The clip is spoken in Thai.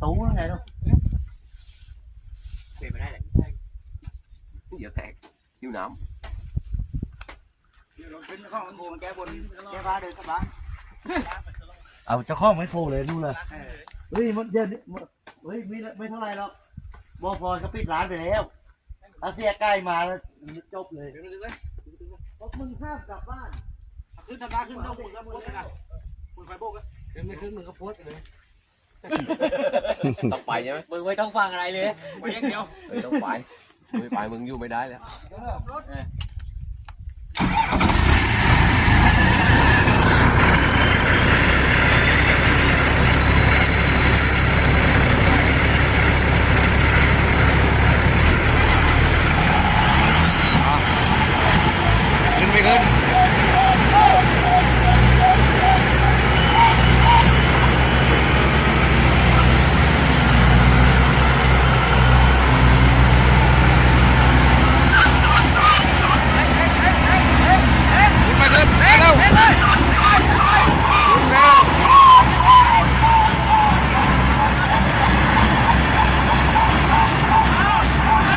ตู้ยังไงเนาะ เปลี่ยนไม่ได้เลย เดี๋ยวแตกหิวน้ เป็นข้องมันโบมันแก้บนแก้บ้าเดินกลับบ้าน เอาเจ้าข้องไม่โผล่เลยนู่นเลยเฮ้ยมันเดี๋ยวนี้เฮ้ยไม่เท่าไรหรอกบอพอเขาปิดร้านไปแล้วอาเซียใกล้มาแล้วจบเลยเพราะมึงห้ามกลับบ้าน ขึ้นทำบ้านขึ้นต้องมึงก็โพสกันคุณไฟโบกขึ้นไม่ขึ้นมึงก็โพสเลย ำต้องไปใช่ไหม มึงไม่ต้องฟังอะไรเลยไปอย่างเดียว ต้องไปไม่ไปมึงอยู่ไม่ได้แล้ว รถ